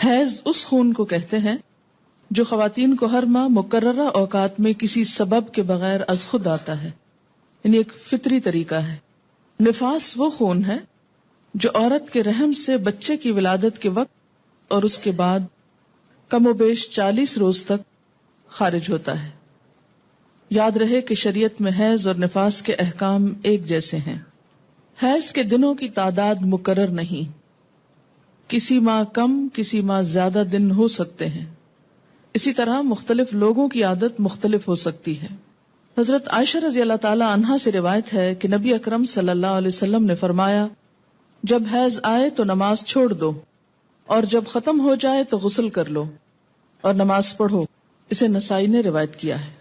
حیض اس خون کو کہتے ہیں جو خواتین کو ہر ماہ مقررہ اوقات میں کسی سبب کے بغیر از خود آتا ہے، یعنی ایک فطری طریقہ ہے۔ نفاس وہ خون ہے جو عورت کے رحم سے بچے کی ولادت کے وقت اور اس کے بعد کم و بیش 40 روز تک خارج ہوتا ہے۔ یاد رہے کہ شریعت میں حیض اور نفاس کے احکام ایک جیسے ہیں۔ حیض کے دنوں کی تعداد مقرر نہیں، کسی ماہ کم کسی ماہ زیادہ دن ہو سکتے ہیں، اسی طرح مختلف لوگوں کی عادت مختلف ہو سکتی ہے۔ حضرت عائشہ رضی اللہ تعالی عنہا سے روایت ہے کہ نبی اکرم صلی اللہ علیہ وسلم نے فرمایا، جب حیض آئے تو نماز چھوڑ دو، اور جب ختم ہو جائے تو غسل کر لو اور نماز پڑھو۔ اسے نسائی نے روایت کیا ہے۔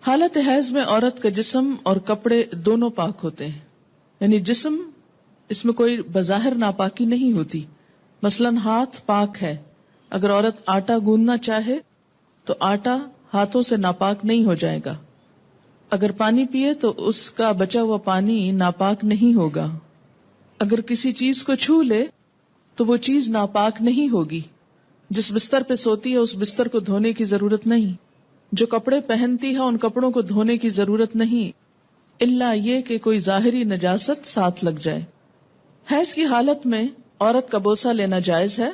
حالت حیض میں عورت کا جسم اور کپڑے دونوں پاک ہوتے ہیں، یعنی جسم، اس میں کوئی بظاہر ناپاکی نہیں ہوتی۔ مثلاً ہاتھ پاک ہے، اگر عورت آٹا گوندنا چاہے تو آٹا ہاتھوں سے ناپاک نہیں ہو جائے گا۔ اگر پانی پیے تو اس کا بچا ہوا پانی ناپاک نہیں ہوگا۔ اگر کسی چیز کو چھو لے تو وہ چیز ناپاک نہیں ہوگی۔ جس بستر پہ سوتی ہے اس بستر کو دھونے کی ضرورت نہیں، جو کپڑے پہنتی ہے ان کپڑوں کو دھونے کی ضرورت نہیں، الا یہ کہ کوئی ظاہری نجاست ساتھ لگ جائے۔ حیض کی حالت میں عورت کا بوسہ لینا جائز ہے۔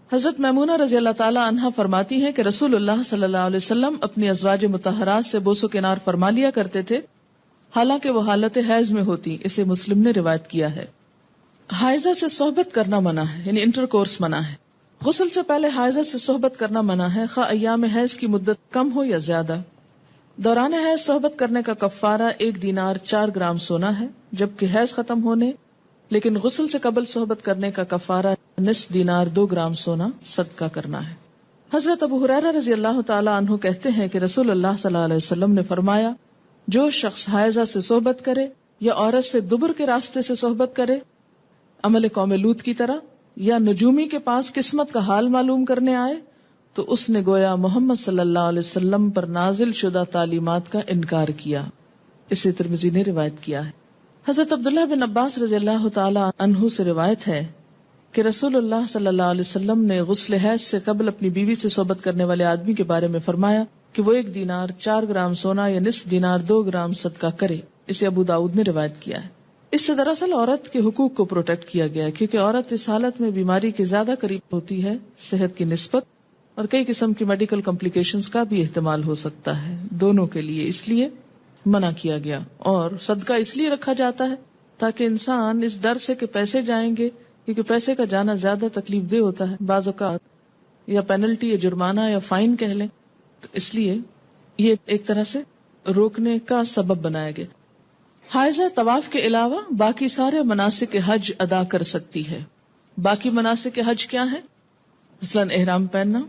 حضرت میمونہ رضی اللہ تعالی عنہا فرماتی ہیں کہ رسول اللہ صلی اللہ علیہ وسلم اپنی ازواج مطہرات سے بوس و کنار فرما لیا کرتے تھے، حالانکہ وہ حالت حیض میں ہوتی۔ اسے مسلم نے روایت کیا ہے۔ حائضہ سے صحبت کرنا منع ہے، یعنی انٹر کورس منع ہے۔ غسل سے پہلے حائضہ سے صحبت کرنا منع ہے، خواہ ایام حیض کی مدت کم ہو یا زیادہ۔ دوران حیض صحبت کرنے کا کفارہ 1 دینار 4 گرام سونا ہے، جبکہ حیض ختم ہونے لیکن غسل سے قبل صحبت کرنے کا کفارہ نصف دینار 2 گرام سونا صدقہ کرنا ہے۔ حضرت ابو ہریرہ رضی اللہ تعالی عنہ کہتے ہیں کہ رسول اللہ صلی اللہ علیہ وسلم نے فرمایا، جو شخص حائضہ سے صحبت کرے یا عورت سے دبر کے راستے سے صحبت کرے، عمل قوم لوط کی طرح، یا نجومی کے پاس قسمت کا حال معلوم کرنے آئے، تو اس نے گویا محمد صلی اللہ علیہ وسلم پر نازل شدہ تعلیمات کا انکار کیا۔ اسے ترمذی نے روایت کیا ہے۔ حضرت عبداللہ بن عباس رضی اللہ تعالی عنہ سے روایت ہے کہ رسول اللہ صلی اللہ علیہ وسلم نے غسل حیض سے قبل اپنی بیوی سے صحبت کرنے والے آدمی کے بارے میں فرمایا کہ وہ 1 دینار 4 گرام سونا یا نصف دینار 2 گرام صدقہ کرے۔ اسے ابو داؤد نے روایت کیا ہے۔ اس سے دراصل عورت کے حقوق کو پروٹیکٹ کیا گیا ہے، کیونکہ عورت اس حالت میں بیماری کے زیادہ قریب ہوتی ہے صحت کی نسبت، اور کئی قسم کی میڈیکل کمپلیکیشنز کا بھی احتمال ہو سکتا ہے دونوں کے لیے، اس لیے منع کیا گیا۔ اور صدقہ اس لیے رکھا جاتا ہے تاکہ انسان اس ڈر سے کہ پیسے جائیں گے، کیونکہ پیسے کا جانا زیادہ تکلیف دہ ہوتا ہے بعض اوقات، یا پینلٹی یا جرمانہ یا فائن کہہ لیں، تو اس لیے یہ ایک طرح سے روکنے کا سبب بنایا گیا۔ حائضہ طواف کے علاوہ باقی سارے مناسک حج ادا کر سکتی ہے۔ باقی مناسک حج کیا ہیں؟ مثلاً احرام پہننا،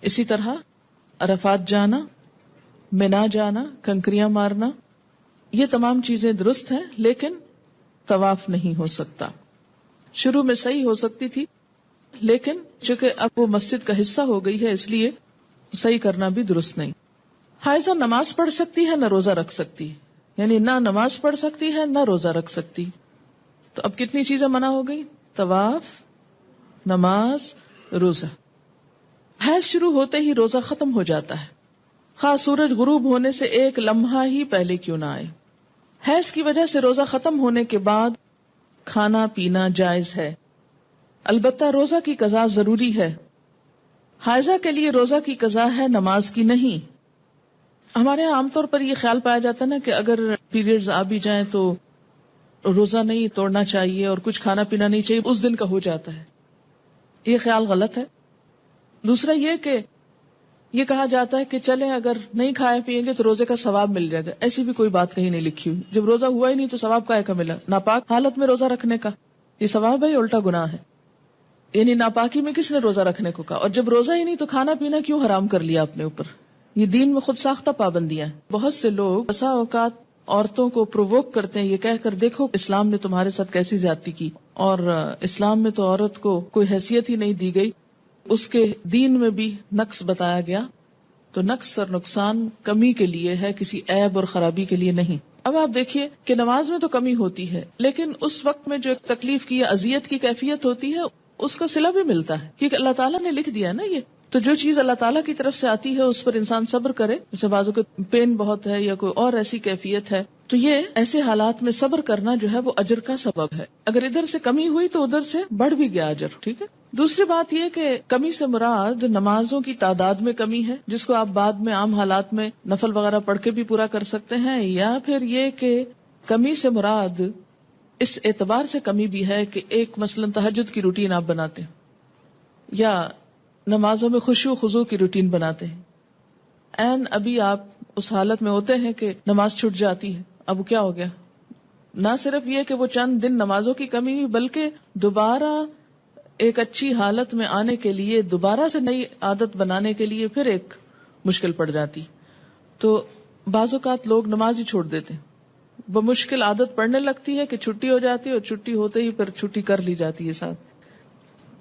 اسی طرح عرفات جانا، منا جانا، کنکریاں مارنا، یہ تمام چیزیں درست ہیں، لیکن طواف نہیں ہو سکتا۔ شروع میں صحیح ہو سکتی تھی، لیکن چونکہ اب وہ مسجد کا حصہ ہو گئی ہے اس لیے صحیح کرنا بھی درست نہیں۔ حائضہ نماز پڑھ سکتی ہے، نہ روزہ رکھ سکتی، یعنی نہ نماز پڑھ سکتی ہے نہ روزہ رکھ سکتی۔ تو اب کتنی چیزیں منع ہو گئی؟ طواف، نماز، روزہ۔ حیض شروع ہوتے ہی روزہ ختم ہو جاتا ہے، خواہ سورج غروب ہونے سے 1 لمحہ ہی پہلے کیوں نہ آئے۔ حیض کی وجہ سے روزہ ختم ہونے کے بعد کھانا پینا جائز ہے، البتہ روزہ کی قضا ضروری ہے۔ حائضہ کے لیے روزہ کی قضا ہے، نماز کی نہیں۔ ہمارے یہاں عام طور پر یہ خیال پایا جاتا ہے نا کہ اگر پیریڈز آ بھی جائیں تو روزہ نہیں توڑنا چاہیے اور کچھ کھانا پینا نہیں چاہیے، اس دن کا ہو جاتا ہے۔ یہ خیال غلط ہے۔ دوسرا یہ کہ یہ کہا جاتا ہے کہ چلیں اگر نہیں کھائے پیئیں گے تو روزے کا ثواب مل جائے گا، ایسی بھی کوئی بات کہیں نہیں لکھی ہوئی۔ جب روزہ ہوا ہی نہیں تو ثواب کائے کا ملا؟ ناپاک حالت میں روزہ رکھنے کا یہ ثواب ہے یا الٹا گناہ ہے؟ یعنی ناپاکی میں کس نے روزہ رکھنے کو کہا؟ اور جب روزہ ہی نہیں تو کھانا پینا کیوں حرام کر لیا اپنے اوپر؟ یہ دین میں خود ساختہ پابندیاں ہیں۔ بہت سے لوگ بسا اوقات عورتوں کو پرووک کرتے ہیں یہ کہہ کر، دیکھو اسلام نے تمہارے ساتھ کیسی زیادتی کی، اور اسلام میں تو عورت کو کوئی حیثیت ہی نہیں دی گئی، اس کے دین میں بھی نقص بتایا گیا۔ تو نقص اور نقصان کمی کے لیے ہے، کسی عیب اور خرابی کے لیے نہیں۔ اب آپ دیکھیے کہ نماز میں تو کمی ہوتی ہے، لیکن اس وقت میں جو تکلیف کی یا اذیت کی کیفیت ہوتی ہے اس کا صلہ بھی ملتا ہے، کیونکہ اللہ تعالیٰ نے لکھ دیا ہے نا یہ. تو جو چیز اللہ تعالیٰ کی طرف سے آتی ہے اس پر انسان صبر کرے. جیسے بازو کو پین بہت ہے یا کوئی اور ایسی کیفیت ہے، تو یہ ایسے حالات میں صبر کرنا جو ہے وہ اجر کا سبب ہے. اگر ادھر سے کمی ہوئی تو ادھر سے بڑھ بھی گیا اجر. ٹھیک ہے. دوسری بات یہ کہ کمی سے مراد نمازوں کی تعداد میں کمی ہے، جس کو آپ بعد میں عام حالات میں نفل وغیرہ پڑھ کے بھی پورا کر سکتے ہیں، یا پھر یہ کہ کمی سے مراد اس اعتبار سے کمی بھی ہے کہ ایک مثلا تہجد کی روٹین آپ بناتے ہیں یا نمازوں میں خشوع خضوع کی روٹین بناتے ہیں، ابھی آپ اس حالت میں ہوتے ہیں کہ نماز چھوٹ جاتی ہے. اب کیا ہو گیا؟ نہ صرف یہ کہ وہ چند دن نمازوں کی کمی ہوئی، بلکہ دوبارہ ایک اچھی حالت میں آنے کے لیے، دوبارہ سے نئی عادت بنانے کے لیے پھر ایک مشکل پڑ جاتی. تو بعض اوقات لوگ نماز ہی چھوڑ دیتے ہیں، بمشکل عادت پڑنے لگتی ہے کہ چھٹی ہو جاتی ہے اور چھٹی ہوتے ہی پھر چھٹی کر لی جاتی ہے ساتھ.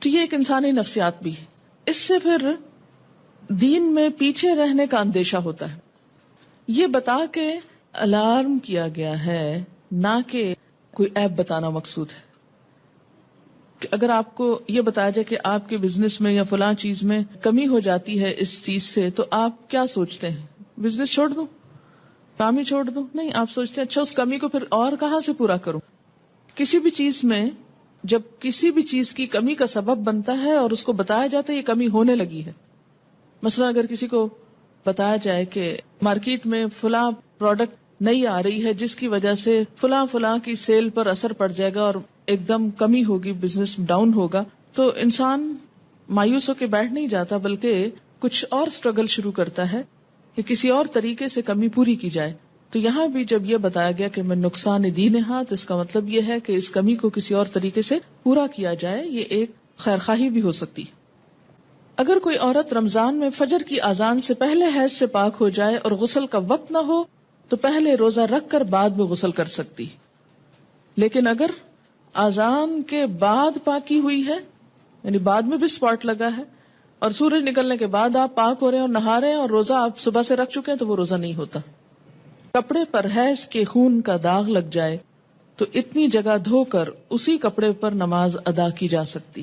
تو یہ ایک انسانی نفسیات بھی ہے. اس سے پھر دین میں پیچھے رہنے کا اندیشہ ہوتا ہے. یہ بتا کے الارم کیا گیا ہے، نہ کہ کوئی عیب بتانا مقصود ہے. کہ اگر آپ کو یہ بتایا جائے کہ آپ کے بزنس میں یا فلاں چیز میں کمی ہو جاتی ہے اس چیز سے، تو آپ کیا سوچتے ہیں؟ بزنس چھوڑ دوں، کام ہی چھوڑ دوں؟ نہیں، آپ سوچتے ہیں اچھا اس کمی کو پھر اور کہاں سے پورا کروں. کسی بھی چیز میں جب کسی بھی چیز کی کمی کا سبب بنتا ہے اور اس کو بتایا جاتا ہے یہ کمی ہونے لگی ہے. مثلا اگر کسی کو بتایا جائے کہ مارکیٹ میں فلاں پروڈکٹ نہیں آ رہی ہے جس کی وجہ سے فلاں کی سیل پر اثر پڑ جائے گا اور ایک دم کمی ہوگی، بزنس ڈاؤن ہوگا، تو انسان مایوس ہو کے بیٹھ نہیں جاتا، بلکہ کچھ اور سٹرگل شروع کرتا ہے کہ کسی اور طریقے سے کمی پوری کی جائے. تو یہاں بھی جب یہ بتایا گیا کہ میں نقصان دین ہاں، تو اس کا مطلب یہ ہے کہ اس کمی کو کسی اور طریقے سے پورا کیا جائے. یہ ایک خیرخواہی بھی ہو سکتی. اگر کوئی عورت رمضان میں فجر کی اذان سے پہلے حیض سے پاک ہو جائے اور غسل کا وقت نہ ہو تو پہلے روزہ رکھ کر بعد میں غسل کر سکتی. لیکن اگر اذان کے بعد پاکی ہوئی ہے، یعنی بعد میں بھی سپاٹ لگا ہے اور سورج نکلنے کے بعد آپ پاک ہو رہے ہیں اور نہا رہے ہیں اور روزہ آپ صبح سے رکھ چکے ہیں، تو وہ روزہ نہیں ہوتا. کپڑے پر حیض کے خون کا داغ لگ جائے تو اتنی جگہ دھو کر اسی کپڑے پر نماز ادا کی جا سکتی.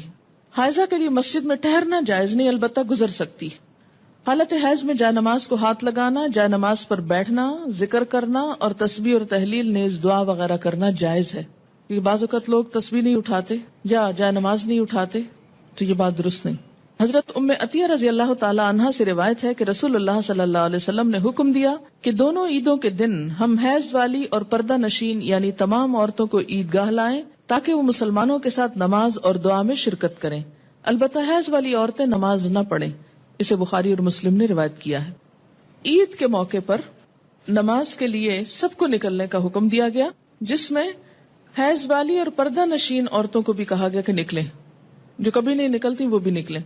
حائضہ کے لیے مسجد میں ٹھہرنا جائز نہیں، البتہ گزر سکتی. حالت حیض میں جائے نماز کو ہاتھ لگانا، جائے نماز پر بیٹھنا، ذکر کرنا اور تسبیح اور تحلیل نیز دعا وغیرہ کرنا جائز ہے. کیونکہ بعض اوقات لوگ تسبیح نہیں اٹھاتے یا جائے نماز نہیں اٹھاتے، تو یہ بات درست نہیں. حضرت ام عطیہ رضی اللہ تعالی عنہا سے روایت ہے کہ رسول اللہ صلی اللہ علیہ وسلم نے حکم دیا کہ دونوں عیدوں کے دن ہم حیض والی اور پردہ نشین یعنی تمام عورتوں کو عیدگاہ لائیں تاکہ وہ مسلمانوں کے ساتھ نماز اور دعا میں شرکت کریں. البتہ حیض والی عورتیں نماز نہ پڑھیں. اسے بخاری اور مسلم نے روایت کیا ہے. عید کے موقع پر نماز کے لیے سب کو نکلنے کا حکم دیا گیا، جس میں حیض والی اور پردہ نشین عورتوں کو بھی کہا گیا کہ نکلیں. جو کبھی نہیں نکلتی وہ بھی نکلیں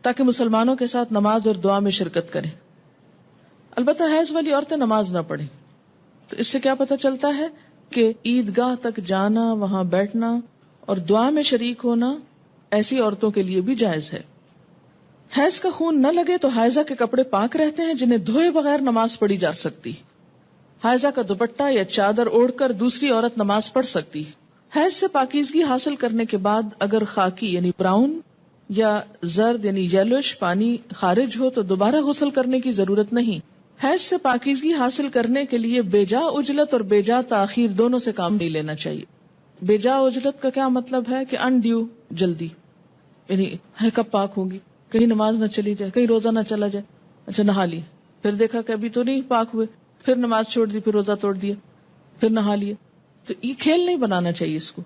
تاکہ مسلمانوں کے ساتھ نماز اور دعا میں شرکت کریں. البتہ حیض والی عورتیں نماز نہ پڑھیں. تو اس سے کیا پتہ چلتا ہے کہ عیدگاہ تک جانا، وہاں بیٹھنا اور دعا میں شریک ہونا ایسی عورتوں کے لیے بھی جائز ہے. حیض کا خون نہ لگے تو حائضہ کے کپڑے پاک رہتے ہیں جنہیں دھوئے بغیر نماز پڑھی جا سکتی. حائضہ کا دوپٹہ یا چادر اوڑھ کر دوسری عورت نماز پڑھ سکتی. حیض سے پاکیزگی حاصل کرنے کے بعد اگر خاکی یعنی براؤن یا زرد یعنی یلوش پانی خارج ہو تو دوبارہ غسل کرنے کی ضرورت نہیں. حیض سے پاکیزگی حاصل کرنے کے لیے بیجا عجلت اور بیجا تاخیر دونوں سے کام نہیں لینا چاہیے. بیجا عجلت کا کیا مطلب ہے کہ انڈیو جلدی، یعنی ہے کب پاک ہوگی، کہیں نماز نہ چلی جائے، کہیں روزہ نہ چلا جائے. اچھا نہا لی، پھر دیکھا کہ ابھی تو نہیں پاک ہوئے، پھر نماز چھوڑ دی، پھر روزہ توڑ دیا، پھر نہا لیا. تو یہ کھیل نہیں بنانا چاہیے اس کو.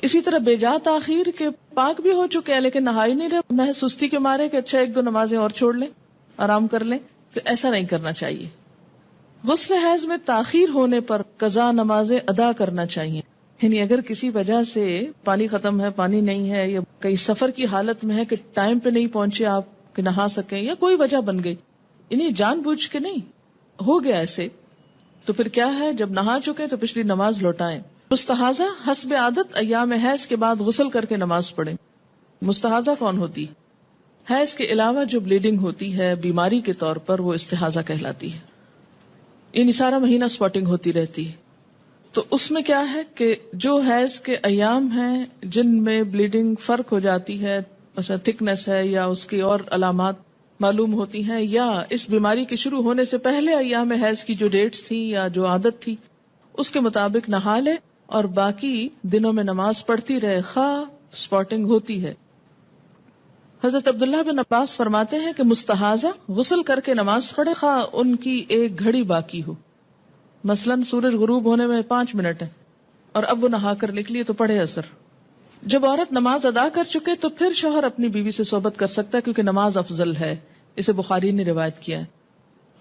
اسی طرح بیجا تاخیر کے پاک بھی ہو چکے ہیں لیکن نہا ہی نہیں رہے، محض سستی کے مارے کہ اچھا ایک دو نمازیں اور چھوڑ لیں، آرام کر لیں، تو ایسا نہیں کرنا چاہیے. غسل حیض میں تاخیر ہونے پر قضا نمازیں ادا کرنا چاہیے. یعنی اگر کسی وجہ سے پانی ختم ہے، پانی نہیں ہے، یا کئی سفر کی حالت میں ہے کہ ٹائم پہ نہیں پہنچے آپ کہ نہا سکیں، یا کوئی وجہ بن گئی، یعنی جان بوجھ کے نہیں ہو گیا ایسے، تو پھر کیا ہے، جب نہا چکے تو پچھلی نماز لوٹائیں. مستحاضہ حسب عادت ایام حیض کے بعد غسل کر کے نماز پڑھیں. مستحاضہ کون ہوتی؟ حیض کے علاوہ جو بلیڈنگ ہوتی ہے بیماری کے طور پر، وہ استحاضہ کہلاتی ہے. یعنی سارا مہینہ سپاٹنگ ہوتی رہتی ہے. تو اس میں کیا ہے کہ جو حیض کے ایام ہیں جن میں بلیڈنگ فرق ہو جاتی ہے، مثلا تھکنس ہے یا اس کی اور علامات معلوم ہوتی ہیں، یا اس بیماری کے شروع ہونے سے پہلے ایام حیض کی جو ڈیٹس تھی یا جو عادت تھی اس کے مطابق نہا لے اور باقی دنوں میں نماز پڑھتی رہے خواہ سپاٹنگ ہوتی ہے۔ حضرت عبداللہ بن عباس فرماتے ہیں کہ مستحاضہ غسل کر کے نماز پڑھے خواہ ان کی ایک گھڑی باقی ہو، مثلا سورج غروب ہونے میں 5 منٹ ہے اور اب وہ نہا کر نکلی تو پڑھے اثر۔ جب عورت نماز ادا کر چکے تو پھر شوہر اپنی بیوی سے صحبت کر سکتا ہے کیونکہ نماز افضل ہے، اسے بخاری نے روایت کیا ہے۔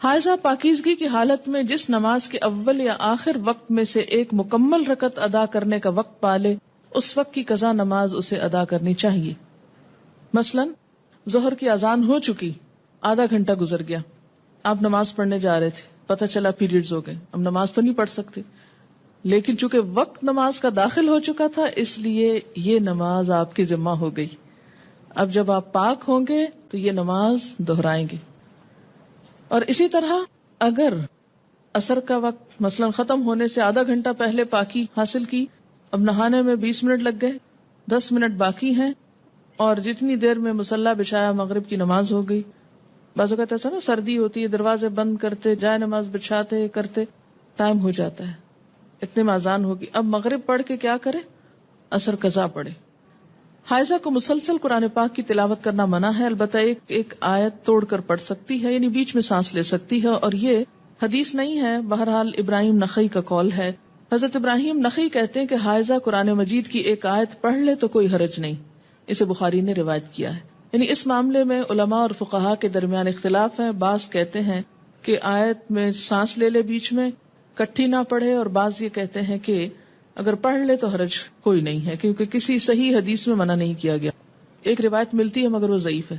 حائضہ پاکیزگی کی حالت میں جس نماز کے اول یا آخر وقت میں سے ایک مکمل رکعت ادا کرنے کا وقت پالے اس وقت کی قضا نماز اسے ادا کرنی چاہیے۔ مثلا ظہر کی اذان ہو چکی، آدھا گھنٹہ گزر گیا، آپ نماز پڑھنے جا رہے تھے، پتہ چلا پیریڈز ہو گئے، اب نماز تو نہیں پڑھ سکتے، لیکن چونکہ وقت نماز کا داخل ہو چکا تھا اس لیے یہ نماز آپ کی ذمہ ہو گئی۔ اب جب آپ پاک ہوں گے تو یہ نماز دہرائیں گے۔ اور اسی طرح اگر عصر کا وقت مثلا ختم ہونے سے آدھا گھنٹہ پہلے پاکی حاصل کی، اب نہانے میں 20 منٹ لگ گئے، 10 منٹ باقی ہیں، اور جتنی دیر میں مصلی بچھایا مغرب کی نماز ہو گئی۔ بعض اوقات ایسا نا سردی ہوتی ہے، دروازے بند کرتے جائے نماز بچھاتے کرتے ٹائم ہو جاتا ہے، اتنے میں اذان ہوگی، اب مغرب پڑھ کے کیا کرے؟ عصر قضا پڑھے۔ حائضہ کو مسلسل قرآن پاک کی تلاوت کرنا منع ہے، البتہ ایک آیت توڑ کر پڑھ سکتی ہے، یعنی بیچ میں سانس لے سکتی ہے، اور یہ حدیث نہیں ہے، بہرحال ابراہیم نخعی کا قول ہے۔ حضرت ابراہیم نخعی کہتے ہیں کہ حائضہ قرآن مجید کی ایک آیت پڑھ لے تو کوئی حرج نہیں، اسے بخاری نے روایت کیا ہے۔ یعنی اس معاملے میں علماء اور فقہاء کے درمیان اختلاف ہے، بعض کہتے ہیں کہ آیت میں سانس لے لے بیچ میں، کٹھی نہ پڑھے، اور بعض یہ کہتے ہیں کہ اگر پڑھ لے تو حرج کوئی نہیں ہے، کیونکہ کسی صحیح حدیث میں منع نہیں کیا گیا۔ ایک روایت ملتی ہے مگر وہ ضعیف ہے۔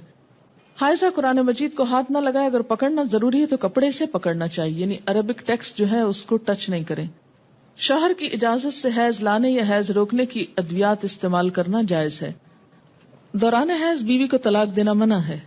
حائضہ قرآن مجید کو ہاتھ نہ لگائے، اگر پکڑنا ضروری ہے تو کپڑے سے پکڑنا چاہیے، یعنی عربک ٹیکسٹ جو ہے اس کو ٹچ نہیں کریں۔ شوہر کی اجازت سے حیض لانے یا حیض روکنے کی ادویات استعمال کرنا جائز ہے۔ دوران حیض بیوی کو طلاق دینا منع ہے۔